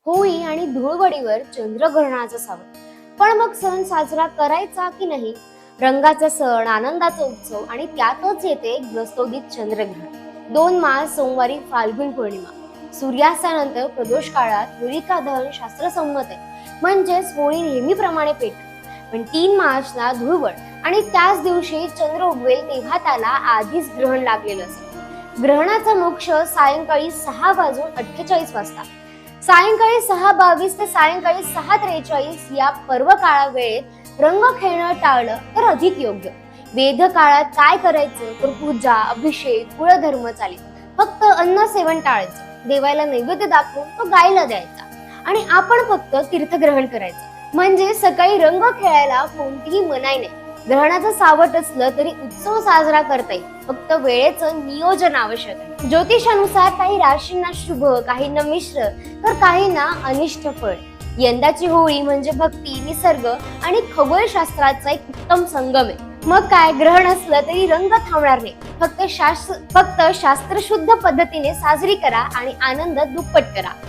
होळी आणि धुळवडीवर चंद्रग्रहणाचं सावट. पण मग सण साजरा करायचा की नाही? रंगाचा सण, आनंदाचा उत्सव आणि त्यातच येते ग्रस्तोदित चंद्रग्रहण. 2 मार्च सोमवारी फाल्गुन पौर्णिमा. सूर्यास्तानंतर प्रदोष काळात होलिका दहन शास्त्रसंमत आहे, म्हणजेच होळी नेहमीप्रमाणे पेटते. पण 3 मार्चला धुळवड आणि त्याच दिवशी चंद्र उगवेल तेव्हा त्याला आधीच ग्रहण लागलेलं असतं. ग्रहणाचा मोक्ष सायंकाळी 6:48 वाजता. सायंकाळी 6:22 ते सायंकाळी 6:43 या पर्व काळा वेळेत रंग खेळणं टाळलं तर अधिक योग्य. वेद काळात काय करायचं तर पूजा, अभिषेक, कुळधर्म चालेल. फक्त अन्न सेवन टाळायचं. देवाला नैवेद्य दाखवून तो गायला द्यायचा आणि आपण फक्त तीर्थग्रहण करायचं. म्हणजे सकाळी रंग खेळायला कोणतीही मनाई नाही. ग्रहणाचं सावट असलं तरी उत्सव साजरा करता येईल, फक्त वेळेचं नियोजन आवश्यक आहे. ज्योतिषानुसार काही राशींना शुभ, काहींना मिश्र तर काहींना अनिष्ट फळ. यंदाची होळी म्हणजे भक्ती, निसर्ग आणि खगोलशास्त्राचा एक उत्तम संगम आहे. मग काय, ग्रहण असलं तरी रंग थांबणार नाही. फक्त शास्त्रशुद्ध पद्धतीने साजरी करा आणि आनंद दुप्पट करा.